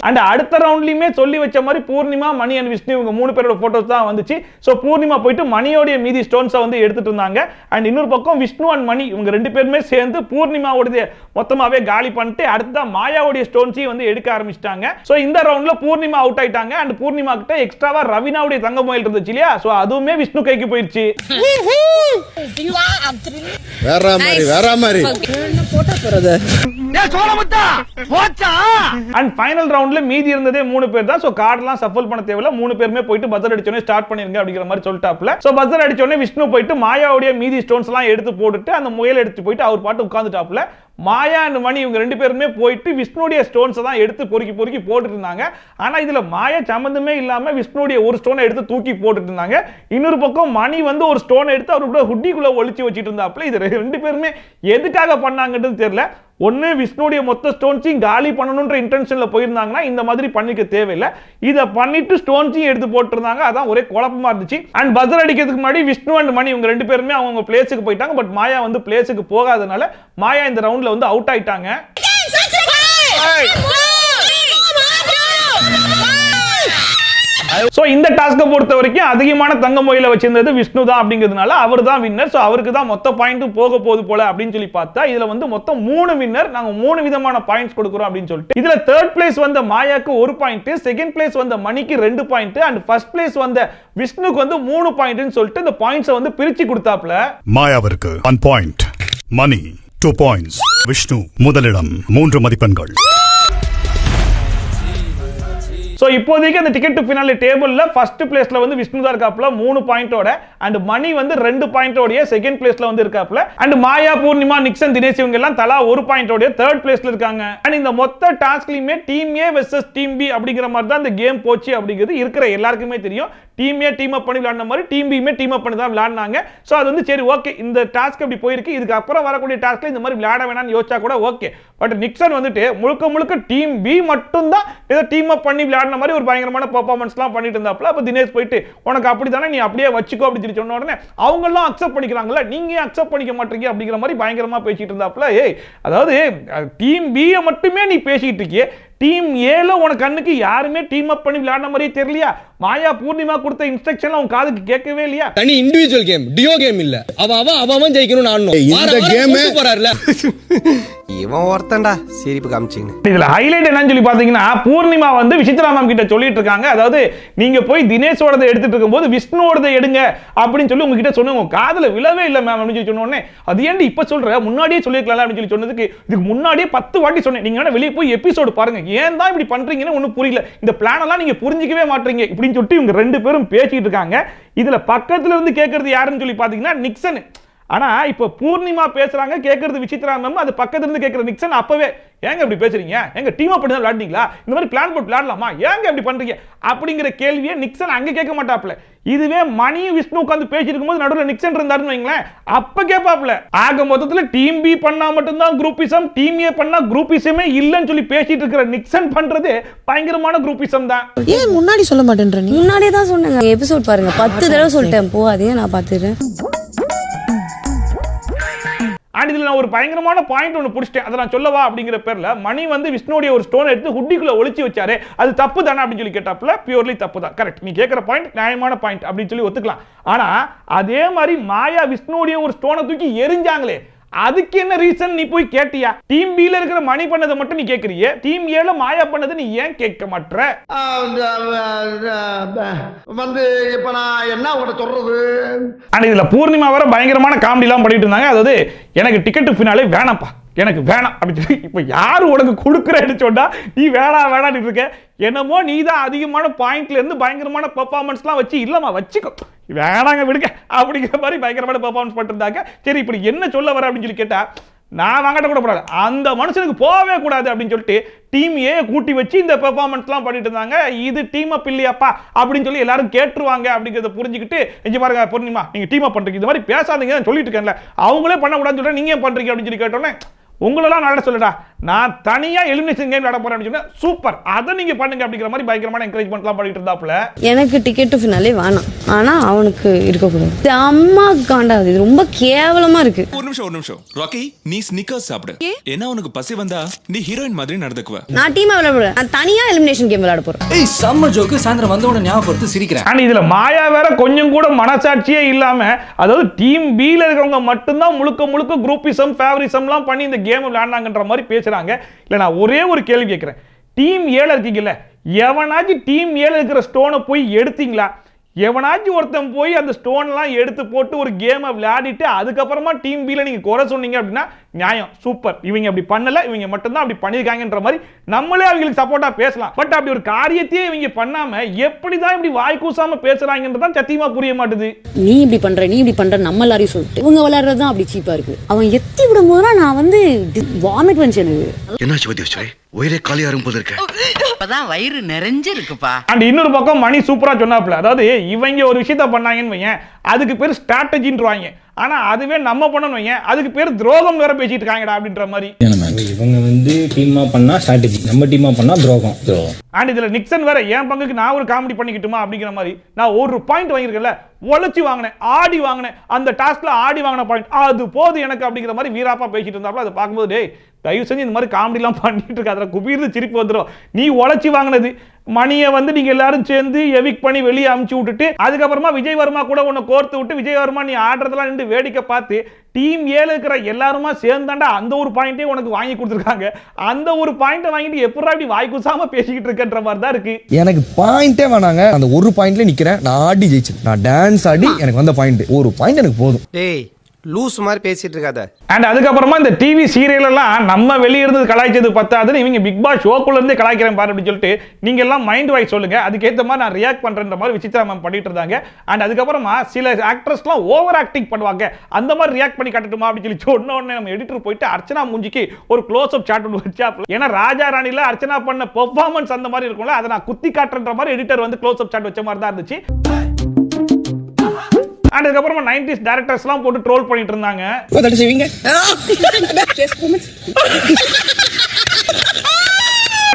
Speaker 10: அண்ட் அடுத்த ரவுண்ட்லயுமே சொல்லி வச்ச மாதிரி பூர்ணிமா, மணி அண்ட் விஷ்ணு இவங்க 3 பேரோட போட்டோஸ் தான் வந்துச்சு. சோ பூர்ணிமா போயிட்டு மணியோட மீதி ஸ்டோன்ஸை வந்து எடுத்துட்டு இருந்தாங்க. அண்ட் இன்னொரு பக்கம் விஷ்ணு அண்ட் மணி இவங்க 2 பேருமே சேர்ந்து பூர்ணிமாவோட மொத்தமாவே காலி பண்ணிட்டு அடுத்த மாயாவோட ஸ்டோன்ஸையும் வந்து எடுக்க ஆரம்பிச்சிட்டாங்க. சோ இந்த ரவுண்ட்ல பூர்ணிமா அவுட் ஆயிட்டாங்க. அண்ட் பூர்ணிமா கிட்ட எக்ஸ்ட்ராவா ரவினாவுடைய தங்க முயல் இருந்துச்சு இல்லையா, சோ அதுவுமே விஷ்ணு கைக்கு போயிடுச்சு.
Speaker 11: வேற மாதிரி
Speaker 7: போட்டோ போறது
Speaker 10: அண்ட் ஃபைனல் ரவுண்ட்ல மீதி இருந்ததே 3 பேர் தான். சோ கார்ட்லாம் சஃபல் பண்ண தேவையில்ல, 3 பேருமே போயிட்டு பஜர் அடிச்சோனே ஸ்டார்ட் பண்ணிருங்க அப்படிங்கிற மாதிரி சொல்லிட்டாப்ல. சோ பஜர் அடிச்சோனே விஷ்ணு போயிட்டு மாயாவுடைய மீதி ஸ்டோன்ஸ் எல்லாம் எடுத்து போட்டுட்டு அந்த முயல் எடுத்து போயிட்டு அவர் பாட்டு உட்கார்ந்துட்டாப்ல. மாயா அண்ட் மணி இவங்க 2 பேருமே போயிட்டு விஷ்ணுடைய ஸ்டோன்ஸ் தான் எடுத்து பொறுக்கி போட்டுட்டு இருந்தாங்க. ஆனா இதுல மாயா சம்பந்தமே இல்லாம விஷ்ணுடைய ஒரு ஸ்டோனை எடுத்து தூக்கி போட்டுட்டு இருந்தாங்க. இன்னொரு பக்கம் மணி வந்து ஒரு ஸ்டோன் எடுத்து அவரோட ஹுட்டிக்குள்ள ஒளிச்சு வச்சிட்டு இருந்தாப்ல. இது 2 பேருமே எதுக்காக பண்ணாங்கன்றது தெரியல. ஒன்னு விஷ்ணுடைய மொத்த ஸ்டோன்ஸையும் காலி பண்ணணும்ன்ற இன்டென்ஷன்ல போயிருந்தாங்கன்னா இந்த மாதிரி பண்ணிக்க தேவையில்லை. இதை பண்ணிட்டு ஸ்டோன்ஸையும் எடுத்து போட்டுருந்தாங்க. அதான் ஒரே குழப்பமா இருந்துச்சு. அண்ட் பஜர் அடிக்கிறதுக்கு முன்னாடி விஷ்ணு அண்ட் மணி இவங்க ரெண்டு பேருமே அவங்க பிளேஸுக்கு போயிட்டாங்க. பட் மாயா வந்து பிளேஸுக்கு போகாதனால மாயா இந்த ரவுண்ட்ல வந்து அவுட் ஆயிட்டாங்க. சோ இந்த டாஸ்கை பொறுத்த வரைக்கும் அதிகமான தங்க முயலை வச்சிருந்தது விஷ்ணு தான் அப்படிங்கிறதுனால அவர் தான் வின்னர். சோ அவருக்கு தான் மொத்த பாயிண்ட்டும் போக போகுது போல அப்படின்னு சொல்லி பார்த்தா இதுல வந்து மொத்தம் 3 வின்னர். நாங்க 3 விதமான பாயிண்ட்ஸ் கொடுக்குறோம் அப்படின்னு சொல்லிட்டு இதுல தேர்ட் பிளேஸ் வந்த மாயாக்கு 1 பாயிண்ட், செகண்ட் பிளேஸ் வந்த மணிக்கு 2 பாயிண்ட் அண்ட் ஃபர்ஸ்ட் பிளேஸ் வந்த விஷ்ணுக்கு வந்து 3 பாயிண்ட்னு சொல்லிட்டு இந்த பாயிண்ட்ஸை வந்து பிரிச்சு கொடுத்தாப்ல.
Speaker 12: மாயாவிற்கு 1 பாயிண்ட், மணி 2 பாயிண்ட்ஸ், விஷ்ணு முதலிடம் 3 மதிப்பெண்கள்.
Speaker 10: சோ இப்போதைக்கு அந்த டிக்கெட் டு ஃபினாலே டேபிள்ல ஃபர்ஸ்ட் பிளேஸ்ல வந்து விஷ்ணு தான் இருக்காப்ல 3 பாயிண்டோட அண்ட் மணி வந்து 2 பாயிண்டோட செகண்ட் பிளேஸ்ல வந்து இருக்காப்ல அண்ட் மாயா, பூர்ணிமா, நிக்சன், தினேஷ் இவங்க எல்லாம் தலா 1 பாயிண்டோட தேர்ட் பிளேஸ்ல இருக்காங்க. அண்ட் இந்த மொத்த டாஸ்க்லயுமே team A versus team B அப்படிங்கிற மாதிரி தான் இந்த கேம் போச்சு அப்படிங்கிறது இருக்கிற எல்லாருக்குமே தெரியும். டீம் ஏ டீம் அப் பண்ணி விளையாடின மாதிரி டீம் பியுமே டீம் அப் பண்ணி தான் விளையாடினாங்க. சோ அது வந்து சரி ஓகே இந்த டாஸ்க் அப்படி போயிருக்கு, இதுக்கு அப்புறம் வரக்கூடிய டாஸ்க்ல இந்த மாதிரி விளையாட வேணாம்னு யோசிச்சா கூட ஓகே. பட் நிக்சன் வந்துட்டு முழுக்க முழுக்க டீம் பி மட்டும் தான் ஏதோ டீம் அப் பண்ணி விளையாடின மாதிரி ஒரு பயங்கரமான பெர்ஃபார்மன்ஸ்லாம் பண்ணிட்டு இருந்தாப்ல. அப்ப தினேஷ் போயிட்டு உனக்கு அப்படிதானே நீ அப்படியே வச்சுக்கோ அப்படின்னு சொன்ன உடனே அவங்க எல்லாம் அக்செப்ட் பண்ணிக்கிறாங்கல்ல, நீங்க அக்செப்ட் பண்ணிக்க மாட்டீங்க அப்படிங்கிற மாதிரி பயங்கரமா பேசிட்டு இருந்தாப்ல. ஏய் அதாவது டீம் பி மட்டுமே நீ பேசிட்டு இருக்கியே, டீம் ஏல உனக்கு கண்ணுக்கு யாருமே டீம் அப் பண்ணி விளையாடின மாதிரியே தெரியலையா? மாயா, பூர்ணிமா கொடுத்த இன்ஸ்ட்ரக்ஷன் உன் காதுக்கு கேட்கவே இல்லையா?
Speaker 4: தனி இண்டிவிஜுவல் கேம், டியோ கேம் இல்ல. அவன் ஜெயிக்கணும் நான் இந்த கேம் போறாருல.
Speaker 5: இவன் ஒருத்தன்டா சிரிப்பு காமிச்சிங்க.
Speaker 10: இதுல ஹைலைட் என்னன்னு சொல்லி பாத்தீங்கன்னா பூர்ணிமா வந்து விசித்ரா மேம் கிட்ட சொல்லிட்டு இருக்காங்க, அதாவது நீங்க போய் தினேஷோடதை எடுத்துட்டு இருக்கும்போது விஷ்ணுவோடதை எடுங்க அப்படின்னு சொல்லி உங்ககிட்ட சொன்ன உங்க காதுல விழவே இல்லை மேம் அப்படின்னு சொல்லி சொன்ன உடனே அது ஏன்டி இப்ப சொல்ற, முன்னாடியே சொல்லிருக்கலாம் அப்படின்னு சொல்லி சொன்னதுக்கு இதுக்கு முன்னாடியே 10 வாட்டி சொன்னேன், நீங்க வெளியே போய் எபிசோடு பாருங்க, ஏன் தான் இப்படி பண்றீங்கன்னு ஒன்னும் புரியல, இந்த பிளான் எல்லாம் நீங்க புரிஞ்சிக்கவே மாட்டீங்க இப்படின்னு சொல்லிட்டு இவங்க 2 பேரும் பேசிட்டு இருக்காங்க. இதுல பக்கத்துல இருந்து கேட்கறது யாருன்னு சொல்லி பாத்தீங்கன்னா நிக்சன். ஆனா இப்ப பூர்ணிமா பேசுறாங்க, கேட்கறது விசித்ரா மேம், அது பக்கத்துல இருந்து கேட்கற நிக்சன் அப்பவே ஏங்க இப்படி பேசுறீங்க, எங்க டீம் அப் பண்ணி தான் விளையாடுனீங்களா, இந்த மாதிரி பிளான் போட்டு விளையாடலாமா, ஏங்க இப்படி பண்றீங்க அப்படிங்கிற கேள்வியை நிக்சன் அங்க கேட்க மாட்டாப்ல. இதுவே மணி விஷ்ணு உட்கார்ந்து பேசிட்டு இருக்கும்போது நடுவில் நிக்சன் இருந்தாருன்னு வைங்களேன், அப்ப கேட்பாப்ல. ஆக மொத்தத்துல டீம் பி பண்ணா மட்டும்தான் குரூப்பிசம், டீம் ஏ பண்ணா குரூப்பிசமே இல்லன்னு சொல்லி பேசிட்டு இருக்கிற நிக்சன் பண்றது பயங்கரமான குரூப்பிசம் தான்.
Speaker 1: ஏன் முன்னாடி சொல்ல மாட்டேன்ற? முன்னாடியே தான் சொன்னேங்க, எபிசோட் பாருங்க 10 தடவை சொல்லிட்டேன், போ அதையே நான் பாத்துறேன்.
Speaker 10: அண்ட் இதுல நான் ஒரு பயங்கரமான பாயிண்ட் ஒன்று பிடிச்சிட்டேன், அதை நான் சொல்லவா அப்படிங்கிற பேர்ல மணி வந்து விஷ்ணுடைய ஒரு ஸ்டோன் எடுத்து ஹுட்டிக்குள்ள ஒளிச்சு வச்சாரு, அது தப்பு தானே அப்படின்னு சொல்லி கேட்டாப்ல. பியூர்லி தப்பு தான், கரெக்ட், நீ கேட்கிற பாயிண்ட் நியாயமான பாயிண்ட் அப்படின்னு சொல்லி ஒத்துக்கலாம். ஆனா அதே மாதிரி மாயா விஷ்ணுடைய ஒரு ஸ்டோனை தூக்கி எரிஞ்சாங்களே, அதுக்கு என்ன ரீசன் நீ போய் கேட்டியா? டீம் பி ல இருக்கிற மணி பண்ணதை மட்டும் நீ கேக்குறியே, டீம் ஏ ல மாயா பண்ணது நீ ஏன் கேட்க மாட்ற?
Speaker 7: வந்து இப்ப நான் என்ன உங்களை சொல்றது?
Speaker 10: அண்ட் இதுல பூர்ணிமா வர பயங்கரமான காமெடி எல்லாம் பண்ணிட்டு இருந்தாங்க, அதாவது எனக்கு டிக்கெட் ஃபினாலே வேணாம்ப்பா, எனக்கு வேணாம் அப்படின்னு சொல்லி. இப்ப யாரு உனக்கு கொடுக்குறேன்னு சொன்னா நீ வேணாம் இருக்க, என்னமோ நீ தான் அதிகமான பாயிண்ட்ல இருந்து பயங்கரமான பெர்ஃபார்மன்ஸ்லாம் வச்சு இல்லமா வச்சுக்கோ வேணாங்க விடுங்க அப்படிங்கிற மாதிரி பயங்கரமான பெர்ஃபார்மன்ஸ் பண்ணிருந்தாங்க. சரி இப்படி என்ன சொல்ல வர அப்படின்னு சொல்லி கேட்டா, நான் வாங்கட்ட கூட கூடாது, அந்த மனுஷனுக்கு போகவே கூடாது அப்படின்னு சொல்லிட்டு டீம் ஏ கூட்டி வச்சு இந்த பெர்ஃபார்மன்ஸ்லாம் பண்ணிட்டு இருந்தாங்க. இது டீம் அப் இல்லையாப்பா அப்படின்னு சொல்லி எல்லாரும் கேட்டுருவாங்க அப்படிங்கிறத புரிஞ்சுக்கிட்டு இங்க பாருங்க பூர்ணிமா நீங்க டீம் அப் பண்றீங்க, இந்த மாதிரி பேசாதீங்க சொல்லிட்டு இருக்கேன்ல, அவங்களே பண்ணக்கூடாதுன்னு சொல்லிட்டு நீங்க ஏன் பண்றீங்க அப்படின்னு சொல்லி கேட்டோன்னே, உங்களெல்லாம் நான் சொல்லடா, நான் தனியா எலிமினேஷன் கேம் விளையாட போறேன் அப்படின்னு சொன்னா சூப்பர், அதை நீங்க பண்ணுங்க அப்படிங்கிற மாதிரி பயங்கரமான என்கரேஜ்மென்ட்லாம் பண்ணிட்டு இருந்தாப்ல.
Speaker 1: எனக்கு டிக்கெட் ஃபினாலே வேணாம், ஆனா அவனுக்கு இருக்க கூடாது. அம்மா காண்டாது, இது ரொம்ப கேவலமா இருக்கு.
Speaker 2: ஒரு நிமிஷம் ராக்கி, நீ ஸ்னிக்கர்ஸ் சாப்பிடு, ஏன்னா உனக்கு பசி வந்தா நீ ஹீரோயின் மாதிரி நடந்துக்குவ.
Speaker 1: நான் டீமா விளையாட, நான் தனியா எலிமினேஷன் கேம் விளையாட போறேன்.
Speaker 3: ஏய் செம்ம ஜோக்கு, சாயந்தரம் வந்த உடனே ஞாபகப்படுத்தி சிரிக்கிறேன்.
Speaker 10: ஆனா இதுல மாயா வேற கொஞ்சம் கூட மனசாட்சியே இல்லாம, அதாவது டீம் பி ல இருக்கிறவங்க மட்டும்தான் முழுக்க குரூப்பிசம் ஃபேவரிசம்லாம் பண்ணி இந்த கேம் விளையாடுனாங்கன்ற மாதிரி பேசுறாங்க. இல்ல நான் ஒரே ஒரு கேள்வி கேட்கிறேன், டீம் ஏ ல இருக்கீங்கல்ல, எவனாச்சும் டீம் ஏ ல இருக்கிற ஸ்டோனை போய் எடுத்தீங்களா? எவனாச்சும் ஒருத்தன் போய் அந்த ஸ்டோன்லாம் எடுத்து போட்டு ஒரு கேமை விளையாடிட்டு அதுக்கப்புறமா டீம் பி ல நீங்க குறை சொன்னீங்க அப்படின்னா நியாயம், சூப்பர், இவங்க அப்படி பண்ணல, இவங்க மட்டும்தான் அப்படி பண்ணிருக்காங்கன்ற மாதிரி நம்மளே அவங்களுக்கு சப்போர்ட்டா பேசலாம். பட் அப்படி ஒரு காரியத்தையே இவங்க பண்ணாம எப்படிதான் இப்படி வாய் கூசாம பேசுறாங்கன்றதான் சத்தியமா புரிய மாட்டுது.
Speaker 1: நீ இப்படி பண்ற நம்ம எல்லாரையும் சொல்லிட்டு இவங்க விளையாடுறதுதான் அப்படி சீப்பா இருக்கு. அவன் எத்தி விடும் போதுதான் நான் வந்து வாமிட் வந்துச்சு எனக்கு.
Speaker 7: என்னாச்சு பத்தி ஒரே காலியா இருக்கும் போது இருக்கு,
Speaker 8: இப்பதான் வயிறு நிறைஞ்சிருக்குப்பா.
Speaker 10: அண்ட் இன்னொரு பக்கம் மணி சூப்பரா சொன்னாப்ல, அதாவது இவங்க ஒரு விஷயத்த பண்ணாங்கன்னு வையேன், அதுக்கு பேர் ஸ்ட்ராட்டஜின்றாங்க. ஆனா அதுவே நம்ம பண்ணணும் வைங்க, அதுக்கு பேர் துரோகம் வேற பேசிட்டு இருக்காங்கடா அப்படின்ற மாதிரி.
Speaker 3: இவங்க வந்து டீமா பண்ணா ஸ்ட்ராட்டஜி, நம்ம டீமா பண்ணா துரோகம்.
Speaker 10: அண்ட் இதுல நிக்சன் வேற என் பங்குக்கு நான் ஒரு காமெடி பண்ணிக்கிட்டுமா அப்படிங்கிற மாதிரி, நான் ஒரு பாயிண்ட் வாங்கியிருக்கேன்ல, உழைச்சி வாங்கினேன், ஆடி வாங்கினேன், அந்த டாஸ்க்ல ஆடி வாங்கின பாயிண்ட் அது போது எனக்கு அப்படிங்கிற மாதிரி வீராப்பா பேசிட்டு இருந்தாப்புல. அதை பார்க்கும்போது டேய் தயவு செஞ்சு இந்த மாதிரி காமெடிலாம் பண்ணிட்டு இருக்க, அதில் குபீர்னு சிரிப்பு வந்துடும். நீ உழைச்சி வாங்கினது மணியை வந்து நீங்க எல்லாரும் சேர்ந்து எவிக் பண்ணி வெளியே அமுச்சு விட்டுட்டு, அதுக்கப்புறமா விஜய் வர்மா கூட உன்னை கோர்த்து விட்டு விஜய் வர்மா நீ ஆடுறதெல்லாம் நின்று வேடிக்கை பார்த்து டீம் ஏல இருக்கிற எல்லாருமா சேர்ந்தாண்டா அந்த ஒரு பாயிண்டே உனக்கு வாங்கி கொடுத்துருக்காங்க. அந்த ஒரு பாயிண்ட்டை வாங்கிட்டு எப்படா இப்படி வாய் குசாம பேசிக்கிட்டு இருக்கன்ற மாதிரி தான் இருக்கு.
Speaker 4: எனக்கு பாயிண்டே வேணாங்க, அந்த ஒரு பாயிண்ட்ல நிக்கிறேன், நான் ஆடி ஜெயிச்சு, நான் டான்ஸ் ஆடி எனக்கு வந்த பாயிண்ட், ஒரு பாயிண்ட் எனக்கு போதும்.
Speaker 5: டேய் லூஸ் மாதிரி பேசிட்டு இருக்காத.
Speaker 10: அண்ட் அதுக்கப்புறமா இந்த டிவி சீரியல் எல்லாம் நம்ம வெளியே இருந்து கலாய்ச்சது பத்தாதுன்னு இவங்க பிக் பாஸ் ஷோக்குள்ள இருந்தே கலாய்க்கிறேன் பாரு அப்படின்னு சொல்லிட்டு நீங்க எல்லாம் மைண்ட் வாய்ஸ் சொல்லுங்க, அதுக்கேற்ற மாதிரி நான் ரியாக்ட் பண்றேன்ற மாதிரி விசித்ரா மேம் பண்ணிட்டு இருந்தாங்க. அண்ட் அதுக்கப்புறமா சில ஆக்ட்ரஸ்லாம் ஓவர் ஆக்டிங் பண்ணுவாங்க, அந்த மாதிரி ரியாக்ட் பண்ணி காட்டட்டுமா அப்படின்னு சொல்லி சொன்ன உடனே நம்ம எடிட்டர் போயிட்டு அர்ச்சனா மூஞ்சிக்கு ஒரு க்ளோஸ் அப் ஷாட் ஒன்று வச்சாப்ல. ஏன்னா ராஜா ராணில அர்ச்சனா பண்ண பெர்ஃபார்மன்ஸ் அந்த மாதிரி இருக்கும்ல, அதை நான் குத்தி காட்டுற மாதிரி எடிட்டர் வந்து க்ளோஸ் அப் ஷாட் வச்ச மாதிரி தான் இருந்துச்சு. அண்ட் அதுக்கப்புறமா 90s டைரக்டர்ஸ்லாம் போட்டு ட்ரோல் பண்ணிட்டு இருந்தாங்க.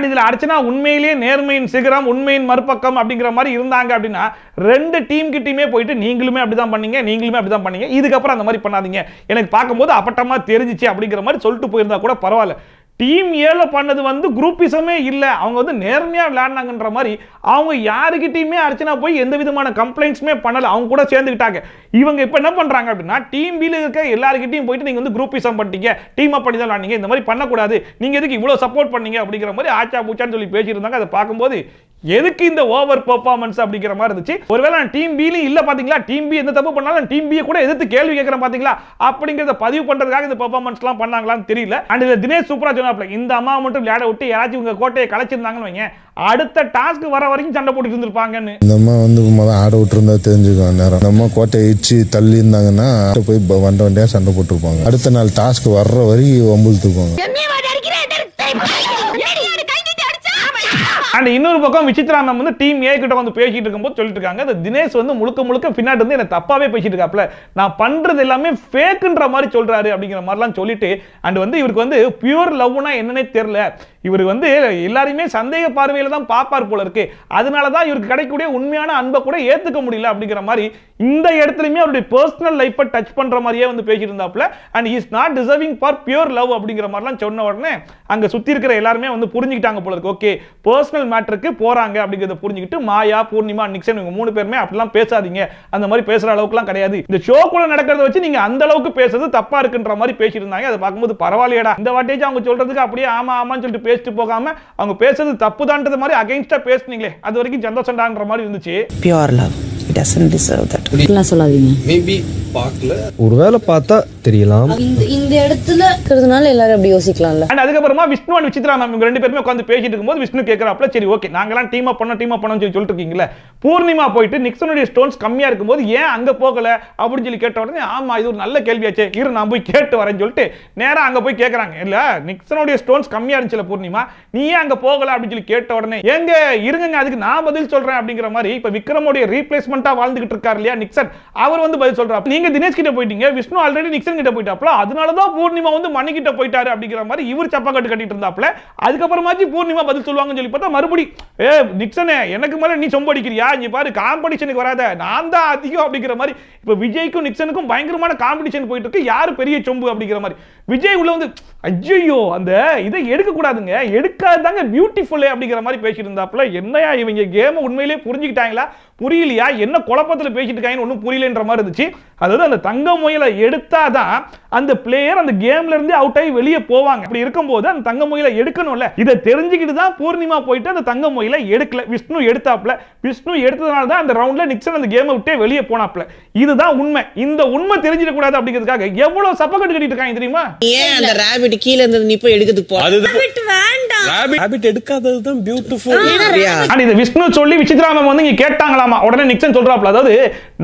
Speaker 10: இதுல அர்ச்சனா உண்மையிலேயே நேர்மையின் சிகரம், உண்மையின் மறுபக்கம் அப்படிங்கிற மாதிரி இருந்தாங்க அப்படின்னா ரெண்டு டீம் கிட்டயுமே போயிட்டு நீங்களுமே அப்படிதான் பண்ணீங்க, நீங்களுமே அப்படிதான் பண்ணீங்க, இதுக்கப்புறம் அந்த மாதிரி பண்ணாதீங்க, எனக்கு பார்க்கும்போது அப்பட்டமா தெரிஞ்சிச்சு அப்படிங்கிற மாதிரி சொல்லிட்டு போயிருந்தா கூட பரவாயில்ல. டீம் ஏல பண்ணது வந்து குரூப்பிசமே இல்ல, அவங்க வந்து நேர்மையா விளையாடினாங்கன்ற மாதிரி அவங்க யாருக்கிட்டையுமே அர்ச்சனா போய் எந்த விதமான கம்ப்ளைண்ட்ஸுமே பண்ணல, அவங்க கூட சேர்ந்துக்கிட்டாங்க. இவங்க இப்ப என்ன பண்றாங்க அப்படின்னா டீம் பில இருக்க எல்லாருக்கிட்டையும் போயிட்டு நீங்க வந்து குரூப்பிசம் பண்ணிட்டீங்க, டீம் அப் பண்ணி தான் விளையாடுங்க, இந்த மாதிரி பண்ணக்கூடாது, நீங்க எதுக்கு இவ்வளவு சப்போர்ட் பண்ணீங்க அப்படிங்கிற மாதிரி ஆச்சா பூச்சான்னு சொல்லி பேசியிருந்தாங்க. அதை பார்க்கும்போது எதுக்கு இந்த ஓவர் பெர்ஃபார்மன்ஸ் அப்படிங்கிற மாதிரி இருந்துச்சு. ஒருவேளை நான் டீம் பில இல்ல பாத்தீங்களா, டீம் பி எந்த தப்பு பண்ணாலும் டீம் பி கூட எதிர்த்து கேள்வி கேட்கறேன் பாத்தீங்களா அப்படிங்கறத பதிவு பண்றதுக்காக இந்த பெர்ஃபார்மன்ஸ்லாம் பண்ணாங்களான்னு தெரியல. அண்ட் இதுல தினேஷ் சூப்பரா சொன்னாப்ல, இந்த அம்மா மட்டும் விளையாட விட்டு யாராச்சும் உங்க கோட்டையை கலைச்சிருந்தாங்கன்னு வைங்க, அடுத்த டாஸ்க் வர வரைக்கும் சண்டை போட்டு இருந்திருப்பாங்கன்னு.
Speaker 11: இந்த அம்மா வந்து முதல்ல ஆட விட்டுருந்தா தெரிஞ்சுக்குவாங்க, நேரம் நம்ம கோட்டையை இச்சு தள்ளி இருந்தாங்கன்னா போய் வண்ட வண்டியா சண்டை போட்டுருப்பாங்க, அடுத்த நாள் டாஸ்க் வர்ற வரைக்கும் வம்புல் தூக்குவாங்க.
Speaker 10: அண்ட் இன்னொரு பக்கம் விசித்ரா மேம் வந்து டீம் ஏ கிட்ட வந்து பேசிட்டு இருக்கும்போது சொல்லிட்டு இருக்காங்க, அந்த தினேஷ் வந்து முழுக்க முழுக்க பின்னாடி வந்து என்ன தப்பாவே பேசிட்டு இருக்காப்ல, நான் பண்றது எல்லாமே ஃபேக்ன்ற மாதிரி சொல்றாரு அப்படிங்கிற மாதிரிலாம் சொல்லிட்டு, அண்ட் வந்து இவருக்கு வந்து பியூர் லவ்னா என்னன்னே தெரியல, இவர் வந்து எல்லாரையுமே சந்தேக பார்வையில தான் பாப்பார் போல இருக்கு, அதனால தான் இவருக்கு கிடைக்கக்கூடிய உண்மையான அன்பை கூட ஏத்துக்க முடியல அப்படிங்கிற மாதிரி இந்த இடத்துலயுமே அவருடைய பர்சனல் லைஃபை டச் பண்ற மாதிரியே வந்து பேசிட்டு இருந்தாப்ல. And is not deserving for pure love அப்படிங்கிற மாதிரிலாம் சொன்ன உடனே அங்க சுத்தி இருக்கிற எல்லாருமே வந்து புரிஞ்சுக்கிட்டாங்க போல இருக்கு. ஓகே பர்சனல் மேட்டருக்கு போறாங்க அப்படிங்கறத புரிஞ்சுக்கிட்டு மாயா, பூர்ணிமா, நிக்சன் இவங்க மூணு பேருமே அப்படிலாம் பேசாதீங்க, அந்த மாதிரி பேசுற அளவுக்குலாம் கிடையாது, இந்த ஷோக்குள்ள நடக்கிறத வச்சு நீங்க அந்த அளவுக்கு பேசுறது தப்பா இருக்குன்ற மாதிரி பேசிட்டு இருந்தாங்க. அதை பார்க்கும்போது பரவாயில்லையடா, இந்த வாட்டேஜ் அவங்க சொல்றதுக்கு அப்படியே ஆமா ஆமான்னு சொல்லிட்டு பேசிட்டு போகாம அவங்க பேசுறது தப்புதான்றது மாதிரி அகைன்ஸ்டா பேசுனீங்களே, அது வரைக்கும் சந்தோஷம்டான்ற மாதிரி இருந்துச்சு.
Speaker 14: Pure love, it doesn't deserve that.
Speaker 1: இப்படிலாம் சொல்லாதீங்க.
Speaker 5: மேபி பார்க்கல,
Speaker 4: ஒருவேளை பார்த்தா தெரியலாம்,
Speaker 1: இந்த இடத்துல இருக்கிறதுனால எல்லாரும் அப்படி யோசிக்கலாம்ல.
Speaker 10: அண்ட் அதுக்கப்புறமா விஷ்ணு அண்ட் விசித்ரா மேம் இவங்க ரெண்டு பேருமே உட்கார்ந்து பேசிட்டு இருக்கும்போது விஷ்ணு கேக்குறாப்ல, சரி ஓகே நாங்கலாம் டீம் அப் பண்ணணும்னு சொல்லி சொல்லிட்டு இருக்கீங்களே, பூர்ணிமா போயிட்டு நிக்சனுடைய ஸ்டோன்ஸ் கம்மியா இருக்கும்போது ஏன் அங்க போகல அப்படின்னு சொல்லி கேட்ட உடனே ஆமா இது ஒரு நல்ல கேள்வியாச்சே, இரு நான் போய் கேட்டு வரேன்னு சொல்லிட்டு நேரா அங்க போய் கேக்குறாங்க. இல்ல நிக்சனுடைய ஸ்டோன்ஸ் கம்மியா இருந்துச்சுல பூர்ணிமா, நீ ஏன் அங்க போகல அப்படின்னு சொல்லி கேட்ட உடனே எங்க இருங்க அதுக்கு நான் பதில் சொல்றேன் அப்படிங்கிற மாதிரி இப்ப விக்ரமோடைய ரீப்ளேஸ்மெண்டா வாழ்ந்துகிட்டு இருக்காரு இல்லையா நிக்சன், அவர் வந்து பதில் சொல்றாரு, நீங்க தினேஷ் கிட்ட போயிட்டீங்க, விஷ்ணு ஆல்ரெடி நிக்சன் கிட்ட போயிட்டாப்ல, அதனாலதான் பூர்ணிமா வந்து மணி கிட்ட போயிட்டாரு அப்படிங்கிற மாதிரி இவர் சப்பாக்கட்டு கட்டிட்டு இருந்தாப்ல. அதுக்கப்புறமாச்சு பூர்ணிமா பதில் சொல்லுவாங்கன்னு சொல்லி பார்த்தா மறுபடி நிக்சனே எனக்கு மேல நீ சொம்பு அடிக்கிறியா, இங்க பாரு காம்படிஷனுக்கு வராத நான் தான் அதிகம் அப்படிங்கிற மாதிரி இப்ப விஜய்க்கும் நிக்சனுக்கும் பயங்கரமான காம்படிஷன் போயிட்டு இருக்கு, யாரு பெரிய சொம்பு அப்படிங்கிற மாதிரி. விஜய் உள்ள வந்து ஐயோ அந்த இதை எடுக்க கூடாதுங்க, எடுக்காதாங்க பியூட்டிஃபுல் அப்படிங்கிற மாதிரி பேசிட்டு இருந்தாப்ல. என்னையா இவங்க கேம் உண்மையிலேயே புரிஞ்சுக்கிட்டாங்களா புரியலையா, என்ன குழப்பத்தில் பேசிட்டு இருக்காங்கன்னு ஒன்றும் புரியலன்ற மாதிரி இருந்துச்சு. அதாவது அந்த தங்க முயலை எடுத்தாதான் அந்த பிளேயர் அந்த கேம்ல இருந்து அவுட் ஆகி வெளியே போவாங்க. அப்படி இருக்கும்போது அந்த தங்க முயலை எடுக்கணும்ல, இதை தெரிஞ்சுக்கிட்டு தான் பூர்ணிமா போயிட்டு அந்த தங்க முயலை எடுக்கல, விஷ்ணு எடுத்தாப்ல. விஷ்ணு எடுத்ததுனால தான் அந்த ரவுண்ட்ல நிக்சன் அந்த கேமை விட்டே வெளியே போனாப்ல. இதுதான் உண்மை. இந்த உண்மை தெரிஞ்சிட கூடாது அப்படிங்கிறதுக்காக எவ்வளவு சப்பக்கட்டு கட்டிட்டு இருக்காங்க தெரியுமா.
Speaker 14: ஏன் அந்த ராபிட் கீழ இருந்தது நீ போய் எடுக்கிறதுக்கு போ,
Speaker 5: ராபிட் வேண்டாம், ராபிட் எடுக்காதது தான் பியூட்டிஃபுல்.
Speaker 10: அண்ட் இது விஷ்ணு சொல்லி விசித்ரா மேம் வந்து இங்க கேட்டாங்களாமா. உடனே நிக்சன் சொல்றாப்ல, அதாவது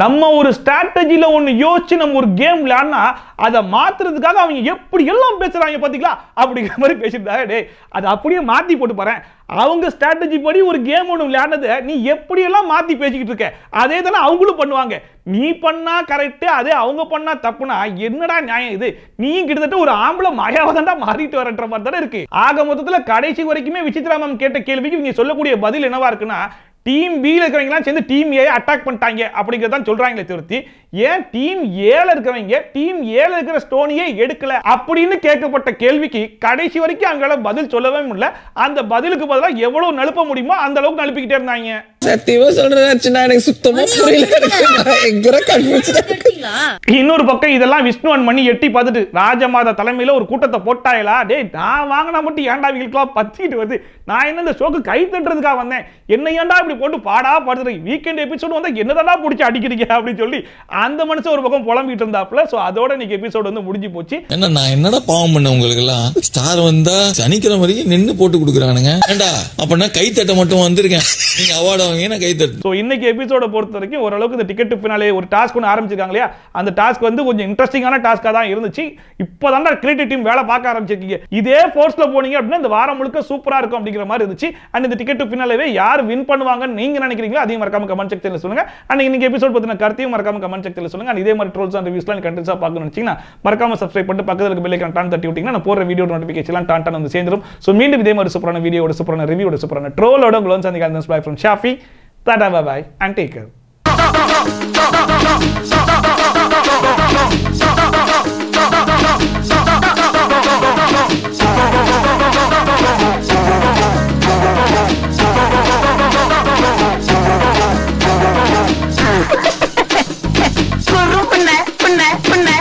Speaker 10: நம்ம ஒரு ஸ்ட்ராட்டஜில ஒன்னு யோசிச்சு நம்ம ஒரு கேம் விளையாடினா அதை மாத்துறதுக்காக அவங்க எப்படி எல்லாம் பேசுறாங்க பாத்தீங்களா அப்படிங்கிற மாதிரி பேசிட்டாங்க. டேய் அது அப்படியே மாத்தி போட்டு பாறேன், அவங்க ஸ்ட்ராட்டஜி படி ஒரு கேம் ஒன்று விளையாடுனதை நீ எப்படியெல்லாம் மாற்றி பேசிக்கிட்டு இருக்க, அதே தானே அவங்களும் பண்ணுவாங்க. நீ பண்ணா கரெக்டு, அதே அவங்க பண்ணா தப்புனா என்னடா நியாயம் இது? நீ கிட்டத்தட்ட ஒரு ஆம்பளை மாயாவதாண்டா மாறிட்டு வரன்ற மாதிரி தானே இருக்கு. ஆக மொத்தத்தில் கடைசி வரைக்குமே விசித்ரா மேம் கேட்ட கேள்விக்கு நீங்க சொல்லக்கூடிய பதில் என்னவா இருக்குன்னா, டீம் பி ல இருக்கவங்கலாம் சேர்ந்து டீம் ஏ அட்டாக் பண்ணிட்டாங்க அப்படிங்கறத சொல்றாங்களே தவிர்த்து ஏன் டீம் ஏ ல இருக்கவங்க டீம் ஏ ல இருக்கிற ஸ்டோனியே எடுக்கல அப்படின்னு கேட்கப்பட்ட கேள்விக்கு கடைசி வரைக்கும் அவங்களால பதில் சொல்லவே முடியல. அந்த பதிலுக்கு பதிலா எவ்வளவு நழுப்ப முடியுமோ அந்த அளவுக்கு நழுப்பிக்கிட்டே இருந்தாங்க.
Speaker 9: சத்தியமா சொல்றேன், எனக்கு சுத்தமா புரியல.
Speaker 10: இன்னொரு பக்கம் இதெல்லாம் விஷ்ணு அண்ட் மணி எட்டி பார்த்துட்டு ராஜமாதா தலைமையில ஒரு கூட்டத்தை போட்டாயலா, டேய் நான் வாங்கினா மட்டும் ஏன்டா இவங்களுக்குலாம் பத்திக்கிட்டு வருது, நான் என்ன இந்த ஷோக்கு கை தட்டுறதுக்காக வந்தேன், என்ன ஏன்டா இப்படி போட்டு பாடா படுத்துறீங்க, வீக்கெண்ட் எபிசோடு வந்தா என்னதான்டா பிடிச்சி அடிக்கிறீங்க அப்படின்னு சொல்லி அந்த மனுஷன் ஒரு பக்கம் புலம்பிட்டு இருந்தாப்ல. சோ அதோட இன்னைக்கு எபிசோடு வந்து முடிஞ்சு போச்சு.
Speaker 9: என்ன நான் என்னடா பாவம் பண்ண உங்களுக்கு எல்லாம், ஸ்டார் வந்தா சனிக்கிற வரைக்கும் நின்னு போட்டு கொடுக்குறானுங்க, ஏண்டா அப்பனா கை தட்ட மட்டும் வந்திருக்கேன், நீங்க அவார்டு வாங்க நான் கை தட்டு.
Speaker 10: சோ இன்னைக்கு எபிசோட பொறுத்த வரைக்கும் ஓரளவுக்கு இந்த டிக்கெட் ஃபினாலே ஒரு டாஸ்க் ஒன்று ஆரம்பிச்சிருக்காங்க இல்லையா, அந்த டாஸ்க் வந்து கொஞ்சம் இன்ட்ரெஸ்டிங்கான டாஸ்கா தான் இருந்துச்சு. இப்போதான் கிரியேட்டிவ் டீம் வேலை பார்க்க ஆரம்பிச்சிருக்கீங்க. இதே ஃபோர்ஸ்ல போனீங்க அப்படின்னா இந்த வாரம் முழுக்க சூப்பரா இருக்கும் அப்படிங்கிற மாதிரி இருந்துச்சு. அண்ட் இந்த டிக்கெட் ஃபினாலேவே யார் வின் பண்ணுவாங்கன்னு நீங்க நினைக்கிறீங்களோ அதையும் மறக்காம கமெண்ட் செக்ஷன்ல சொல்லுங்க. அண்ட் இன்னைக்கு எபிசோட் பத்தின கருத்தையும் மறக்காம கமெண்ட் செக்ஷன்ல சொல்லுங்க. அண்ட் இதே மாதிரி ட்ரோல்ஸ் அண்ட் ரிவ்யூஸ்லாம் கண்டிப்பா பார்க்கணும்னு நினைச்சீங்கன்னா மறக்காம சப்ஸ்கிரைப் பண்ணிட்டு பக்கத்துல இருக்க பெல் ஐகான் டான் தட்டி விட்டீங்கன்னா நான் போற வீடியோ நோட்டிஃபிகேஷன்லாம் டான் வந்து சேர்ந்துரும். சோ மீண்டும் இதே மாதிரி சூப்பரான வீடியோட சூப்பரான ரிவ்யூவோட சூப்பரான ட்ரோலோட உங்களை வந்து சந்திக்கிறேன். By from Shafi. Tada, bye bye and take care.